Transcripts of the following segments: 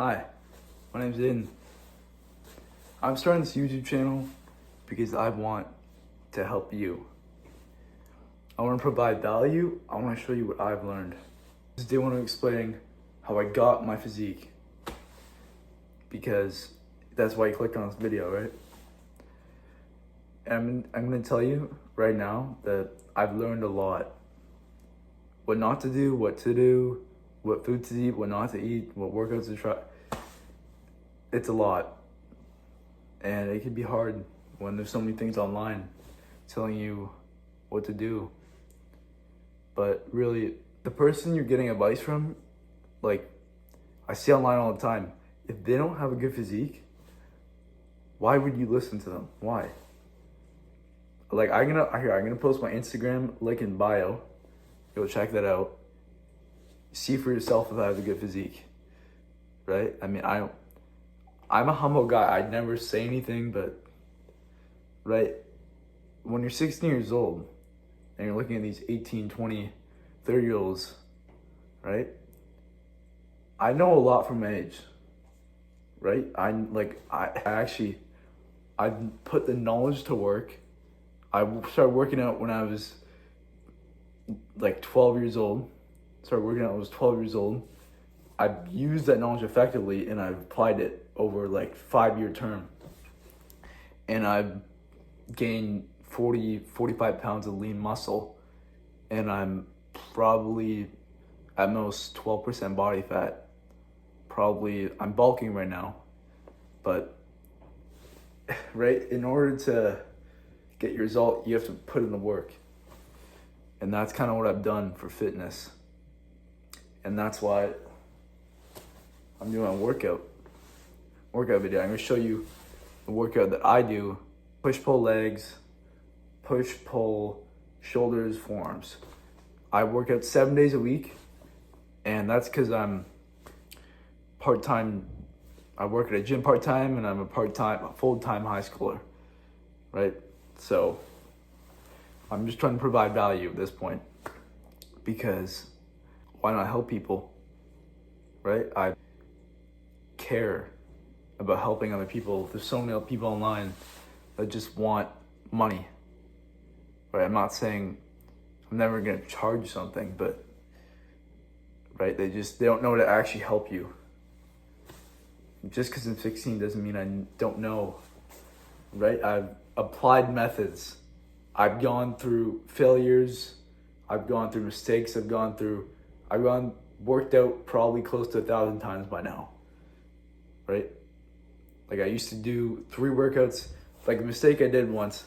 Hi, my name's Aiden. I'm starting this YouTube channel because I want to help you. I want to provide value. I want to show you what I've learned. Today I want to explain how I got my physique, because that's why you clicked on this video, right? And I'm going to tell you right now that I've learned a lot. What not to do, what to do, what food to eat, what not to eat, what workouts to try. It's a lot. And it can be hard when there's so many things online telling you what to do. But really, the person you're getting advice from, like I see online all the time, if they don't have a good physique, why would you listen to them? Why? Like I'm gonna post my Instagram link in bio. Go check that out. See for yourself if I have a good physique, right? I mean, I'm a humble guy. I never say anything, but right, when you're 16 years old and you're looking at these 18, 20, 30-year-olds, right? I know a lot from my age, right? I put the knowledge to work. I started working out when I was like 12 years old. Started working out when I was 12 years old. I've used that knowledge effectively and I've applied it over like 5-year term. And I've gained 45 pounds of lean muscle. And I'm probably at most 12% body fat. I'm bulking right now. But, right, in order to get your result, you have to put in the work. And that's kind of what I've done for fitness. And that's why I'm doing a workout video. I'm gonna show you the workout that I do. Push-pull legs, push-pull shoulders, forearms. I work out 7 days a week, and that's because I'm part-time. I work at a gym part-time, and I'm a full-time high schooler, right? So I'm just trying to provide value at this point, because why not help people, right? I care about helping other people. There's so many people online that just want money, right? I'm not saying I'm never gonna charge something, but right, they don't know how to actually help you. Just because I'm 16 doesn't mean I don't know, right? I've applied methods. I've gone through failures. I've gone through mistakes. I've worked out probably close to 1,000 times by now, right? Like I used to do 3 workouts. Like a mistake I did once,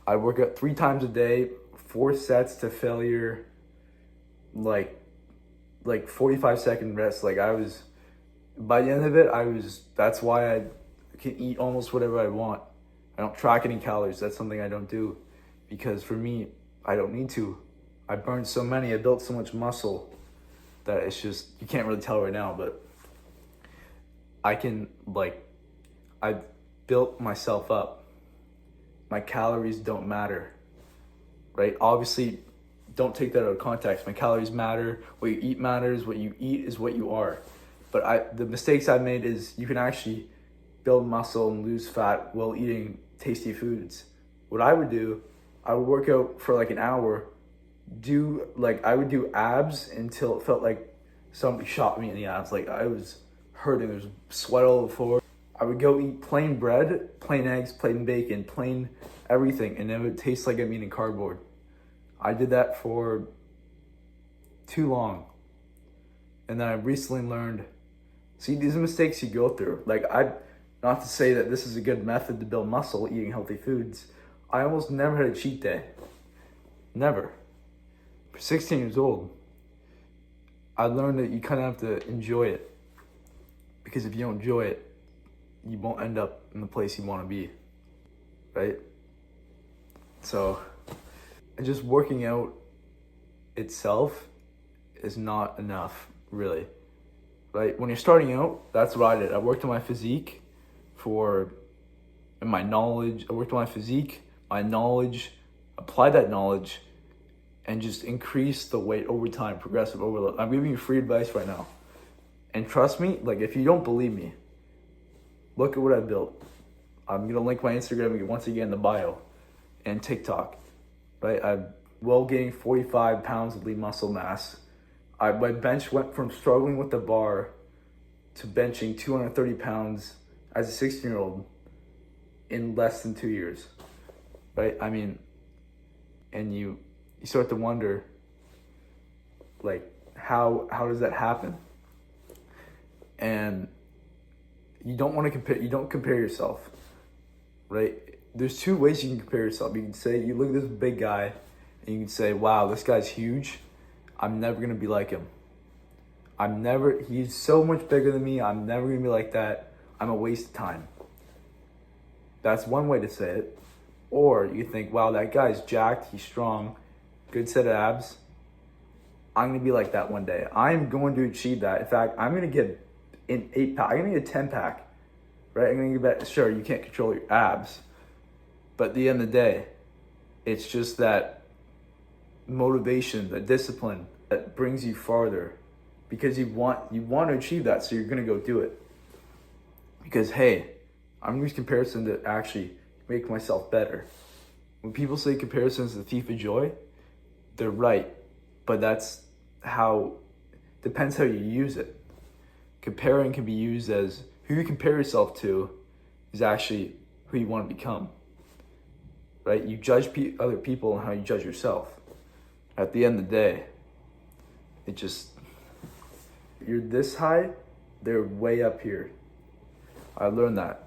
I work out 3 times a day, 4 sets to failure, like 45-second rest. Like by the end of it, that's why I can eat almost whatever I want. I don't track any calories. That's something I don't do, because for me, I don't need to. I burned so many, I built so much muscle that it's just, you can't really tell right now, but I built myself up. My calories don't matter, right? Obviously, don't take that out of context. My calories matter, what you eat matters, what you eat is what you are. But the mistakes I made is you can actually build muscle and lose fat while eating tasty foods. What I would do, I would work out for like an hour, I would do abs until it felt like somebody shot me in the abs. Like I was hurting, there was sweat all over the floor. I would go eat plain bread, plain eggs, plain bacon, plain everything, and it would taste like I'm eating cardboard. I did that for too long. And then I recently learned, see, these are mistakes you go through. Not to say that this is a good method to build muscle, eating healthy foods. I almost never had a cheat day. Never. For 16 years old, I learned that you kind of have to enjoy it. Because if you don't enjoy it, you won't end up in the place you want to be, right? So, just working out itself is not enough, really, right? When you're starting out, that's what I did. I worked on my physique my knowledge, applied that knowledge, and just increase the weight over time, progressive overload. I'm giving you free advice right now. And trust me, like if you don't believe me, look at what I built. I'm gonna link my Instagram once again in the bio, and TikTok. Right, I'm well gaining 45 pounds of lean muscle mass. My bench went from struggling with the bar to benching 230 pounds as a 16-year-old in less than 2 years. Right, I mean, and you start to wonder, like, how does that happen? And you don't want to compare. You don't compare yourself, right? There's two ways you can compare yourself. You can say, you look at this big guy, and you can say, wow, this guy's huge. I'm never going to be like him. He's so much bigger than me. I'm never going to be like that. I'm a waste of time. That's one way to say it. Or you think, wow, that guy's jacked. He's strong. Good set of abs. I'm going to be like that one day. I'm going to achieve that. In fact, I'm going to get an 8-pack. I'm going to get a 10-pack. Right? I'm going to get back. Sure, you can't control your abs. But at the end of the day, it's just that motivation, that discipline that brings you farther, because you want to achieve that, so you're going to go do it. Because, hey, I'm going to use comparison to actually make myself better. When people say comparison is the thief of joy, they're right. But depends how you use it. Comparing can be used as who you compare yourself to is actually who you want to become. Right? You judge other people and how you judge yourself. At the end of the day, you're this high, they're way up here. I learned that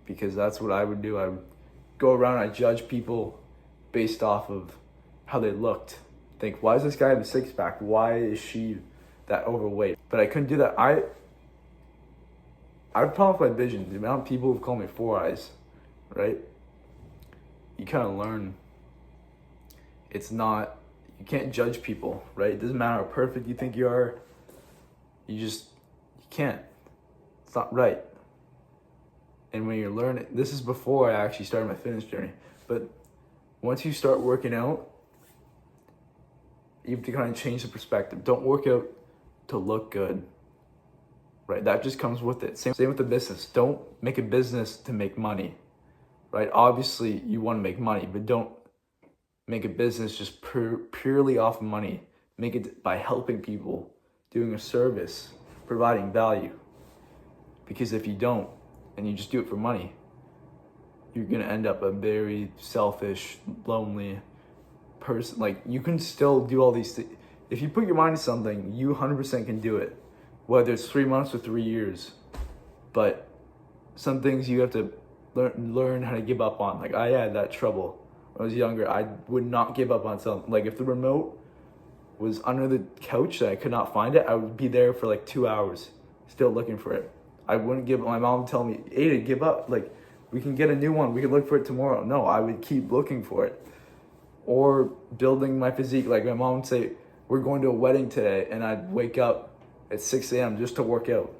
because that's what I would do. I would go around and I judge people based off of how they looked. Think, why does this guy have a 6-pack? Why is she that overweight? But I couldn't do that. I have a problem with my vision. The amount of people who call me 4 eyes, right? You kind of learn. You can't judge people, right? It doesn't matter how perfect you think you are. You can't. It's not right. And when you're learning, this is before I actually started my fitness journey, but once you start working out, you have to kind of change the perspective. Don't work out to look good, right? That just comes with it. Same with the business. Don't make a business to make money, right? Obviously, you want to make money, but don't make a business just purely off of money. Make it by helping people, doing a service, providing value. Because if you don't, and you just do it for money, you're going to end up a very selfish, lonely person. Like, you can still do all these things. If you put your mind to something, you 100% can do it, whether it's 3 months or 3 years. But some things you have to learn how to give up on. Like, I had that trouble when I was younger. I would not give up on something. Like, if the remote was under the couch and I could not find it, I would be there for like 2 hours still looking for it. I wouldn't give up. My mom would tell me, Aiden, give up. Like, we can get a new one. We can look for it tomorrow. No, I would keep looking for it. Or building my physique. Like, my mom would say, we're going to a wedding today. And I'd wake up at 6 a.m. just to work out.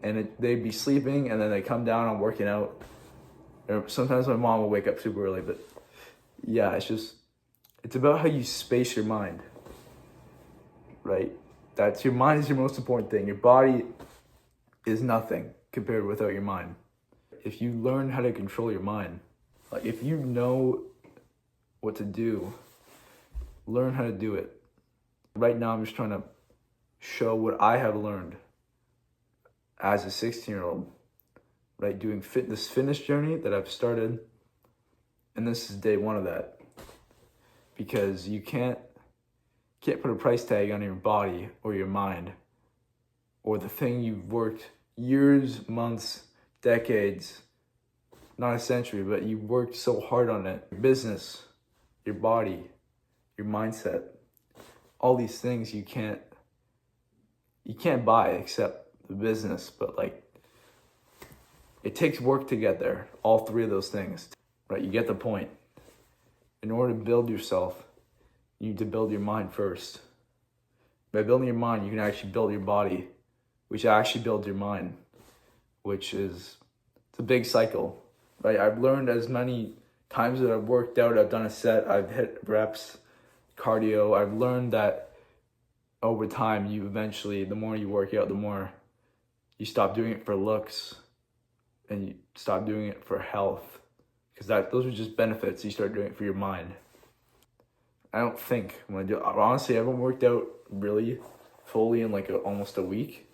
And they'd be sleeping, and then they come down, I'm working out. Or sometimes my mom will wake up super early. But yeah, it's about how you space your mind. Right? Your mind is your most important thing. Your body is nothing compared without your mind. If you learn how to control your mind, like if you know what to do, learn how to do it. Right now, I'm just trying to show what I have learned as a 16-year-old, right? Doing this fitness journey that I've started, and this is day one of that. Because you can't put a price tag on your body or your mind or the thing you've worked years, months, decades, not a century, but you worked so hard on it. Your business, your body, your mindset, all these things you can't buy except the business, but like it takes work to get there, all three of those things, right? You get the point. In order to build yourself, you need to build your mind first. By building your mind, you can actually build your body, which actually builds your mind, it's a big cycle, right? I've learned as many times that I've worked out, I've done a set, I've hit reps, cardio, I've learned that over time, you eventually, the more you work out, the more you stop doing it for looks and you stop doing it for health, because those are just benefits. You start doing it for your mind. I don't think when I do, honestly, I haven't worked out really fully in like almost a week,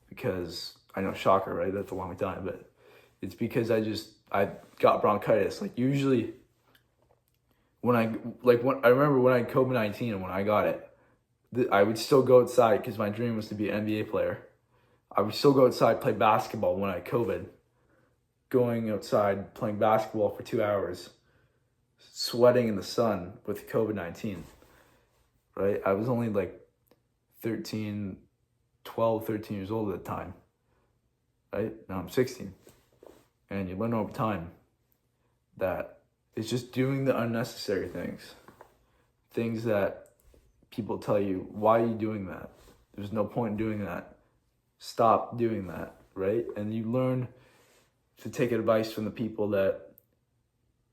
because I know, shocker, right? That's a long time, but it's because I got bronchitis. Like usually when I remember when I had COVID-19 and when I got it, I would still go outside because my dream was to be an NBA player. I would still go outside, play basketball when I had COVID. Going outside, playing basketball for 2 hours, sweating in the sun with COVID-19, right? I was only like 13 years old at the time, right? Now I'm 16. And you learn over time that it's just doing the unnecessary things that people tell you, why are you doing that? There's no point in doing that. Stop doing that, right? And you learn to take advice from the people that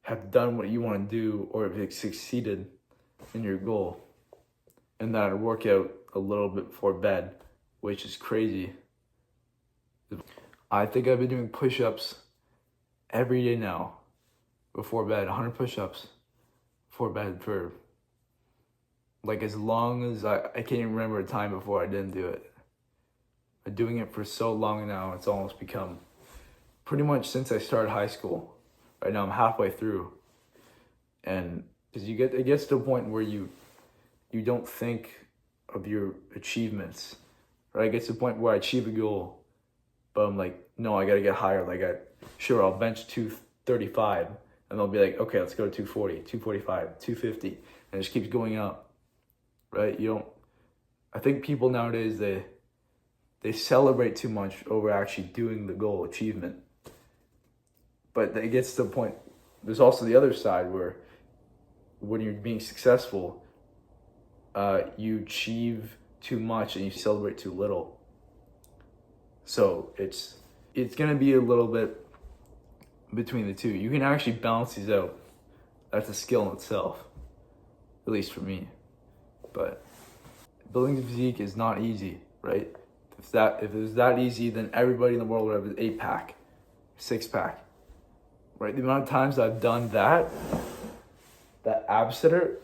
have done what you want to do or have succeeded in your goal. And then I'd work out a little bit before bed, which is crazy. I think I've been doing push-ups every day now before bed, 100 push-ups before bed for like as long as I can't even remember a time before I didn't do it. I'm doing it for so long now, it's almost become pretty much since I started high school. Right now I'm halfway through. And because it gets to a point where you don't think of your achievements, right? It gets to a point where I achieve a goal, but I'm like, no, I gotta get higher. Like sure, I'll bench 235, and they'll be like, okay, let's go to 240, 245, 250, and it just keeps going up, right? I think people nowadays, they celebrate too much over actually doing the goal achievement. But it gets to the point, there's also the other side where when you're being successful, you achieve too much and you celebrate too little. So it's gonna be a little bit between the two. You can actually balance these out. That's a skill in itself, at least for me. But building a physique is not easy, right? If it was that easy, then everybody in the world would have an 8-pack, 6-pack, right? The amount of times I've done that ab sitter,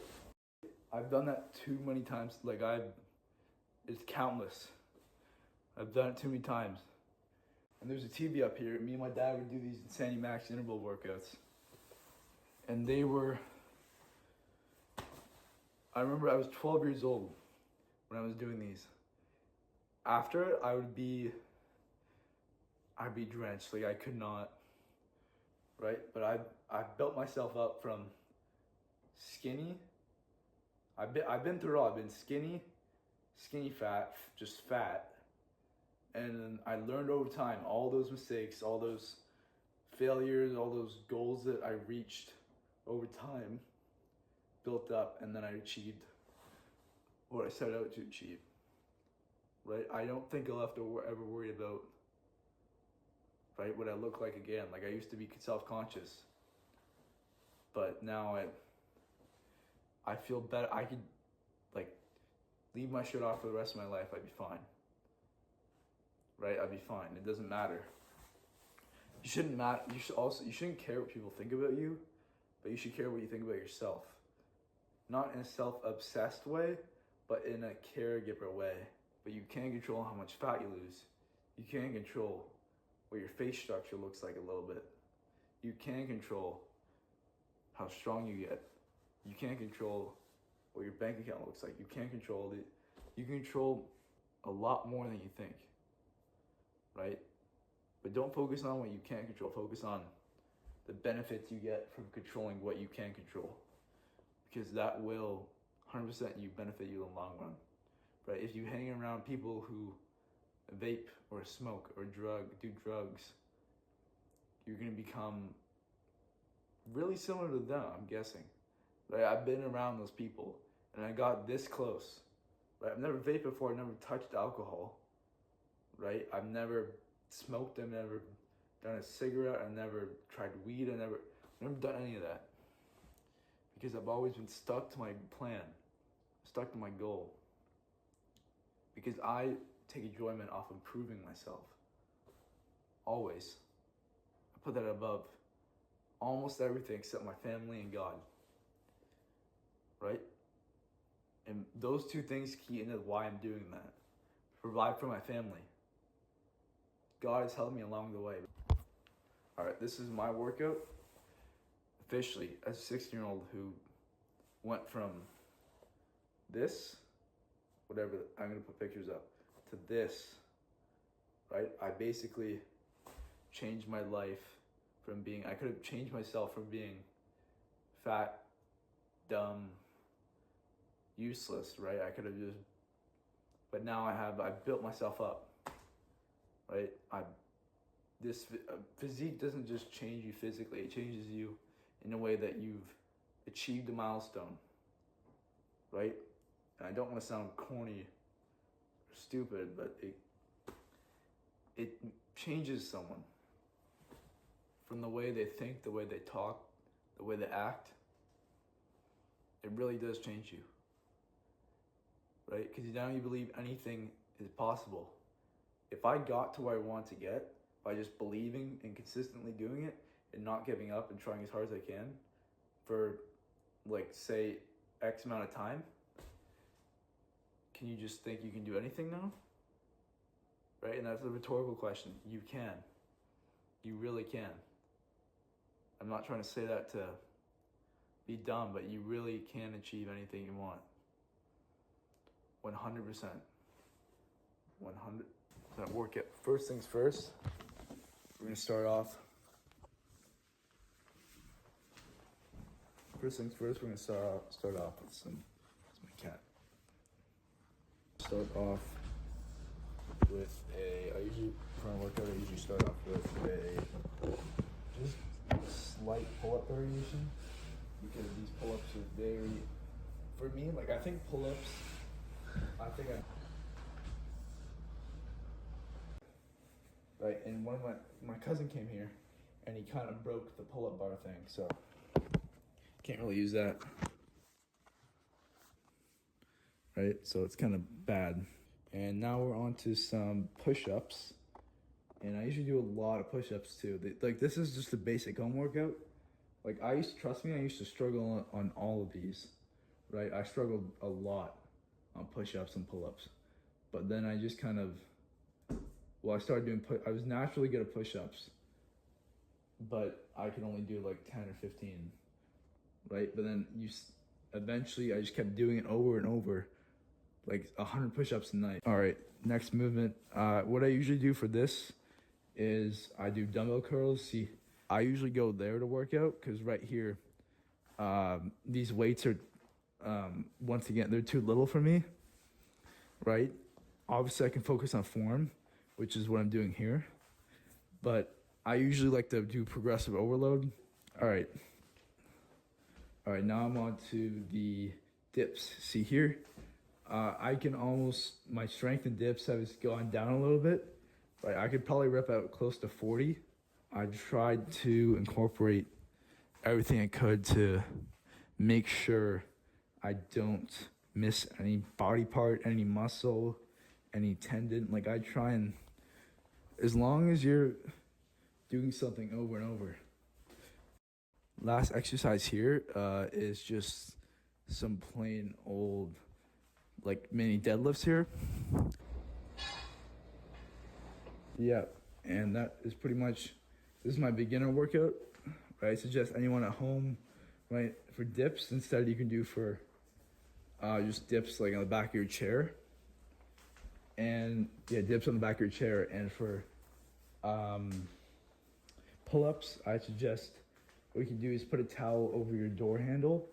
I've done that too many times. Like it's countless. I've done it too many times. And there's a TV up here. Me and my dad would do these Insanity Max interval workouts. And I remember I was 12 years old when I was doing these. After it, I'd be drenched. Like I could not, right? But I built myself up from skinny. I've been through it all. I've been skinny, fat, just fat. And I learned over time, all those mistakes, all those failures, all those goals that I reached over time built up, and then I achieved what I set out to achieve, right? I don't think I'll have to ever worry about, right, what I look like again. Like I used to be self-conscious, but now I feel better. I could like leave my shirt off for the rest of my life. I'd be fine. Right? I'd be fine. It doesn't matter. You shouldn't care what people think about you, but you should care what you think about yourself. Not in a self-obsessed way, but in a caregiver way. But you can control how much fat you lose. You can control what your face structure looks like a little bit. You can control how strong you get. You can control what your bank account looks like. You can control a lot more than you think. Right? But don't focus on what you can't control. Focus on the benefits you get from controlling what you can control. Because that will 100% benefit you in the long run. Right? If you hang around people who vape or smoke or do drugs, you're going to become really similar to them, I'm guessing. Right? I've been around those people and I got this close. Right? I've never vaped before, I've never touched alcohol. Right? I've never smoked, I've never done a cigarette, I've never tried weed, I've never done any of that. Because I've always been stuck to my plan, stuck to my goal. because I take enjoyment off improving myself. Always. I put that above almost everything except my family and God. Right? And those two things key into why I'm doing that. Provide for my family. God has helped me along the way. Alright, this is my workout. Officially, as a 16-year-old who went from this, whatever, I'm gonna put pictures up, to this, right? I basically changed my life from being, I could have changed myself from being fat, dumb, useless, right? I could have just, but now I built myself up, right? This physique doesn't just change you physically, it changes you in a way that you've achieved a milestone, right? And I don't want to sound corny or stupid, but it changes someone from the way they think, the way they talk, the way they act. It really does change you, right? Because now you believe anything is possible. If I got to where I want to get by just believing and consistently doing it and not giving up and trying as hard as I can for, like, say, X amount of time, can you just think you can do anything now? Right? And that's a rhetorical question. You can. You really can. I'm not trying to say that to be dumb, but you really can achieve anything you want. 100%. 100%. Work it. First things first, we're gonna start off. First things first, we're gonna start off with some. That's my cat. Start off with I usually, for my workout, I usually start off with just a slight pull-up variation, because these pull-ups are very, for me, like, I think pull-ups, right, and one of my cousin came here, and he kind of broke the pull-up bar thing, so can't really use that, right? So it's kind of bad. And now we're on to some push-ups, and I usually do a lot of push-ups too. Like, this is just a basic home workout. Like, trust me, I used to struggle on all of these, right? I struggled a lot on push-ups and pull-ups, but then I just kind of, I started doing I was naturally good at push-ups, but I could only do like 10 or 15, right? But then eventually I just kept doing it over and over, like 100 push-ups a night. All right, next movement. What I usually do for this is I do dumbbell curls. See, I usually go there to work out, because right here, these weights are, once again, they're too little for me, right? Obviously I can focus on form, which is what I'm doing here, but I usually like to do progressive overload. All right, now I'm on to the dips. See here, I can almost, my strength in dips has gone down a little bit, right? I could probably rep out close to 40. I tried to incorporate everything I could to make sure I don't miss any body part, any muscle, any tendon. Like, I try and, as long as you're doing something over and over. Last exercise here is just some plain old, like, mini deadlifts here. Yeah, and that is pretty much, this is my beginner workout, right? I suggest anyone at home, right, for dips, instead you can do for just dips like on the back of your chair. And yeah, dips on the back of your chair. And for pull-ups, I suggest what you can do is put a towel over your door handle,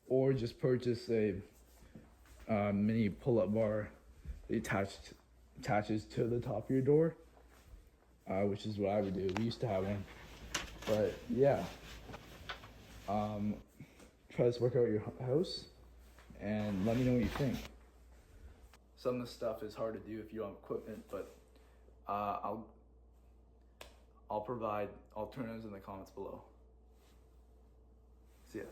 or just purchase a mini pull-up bar that attaches to the top of your door, which is what I would do. We used to have one, but yeah, try this workout at your house and let me know what you think. Some of the stuff is hard to do if you don't have equipment, but I'll provide alternatives in the comments below. See ya.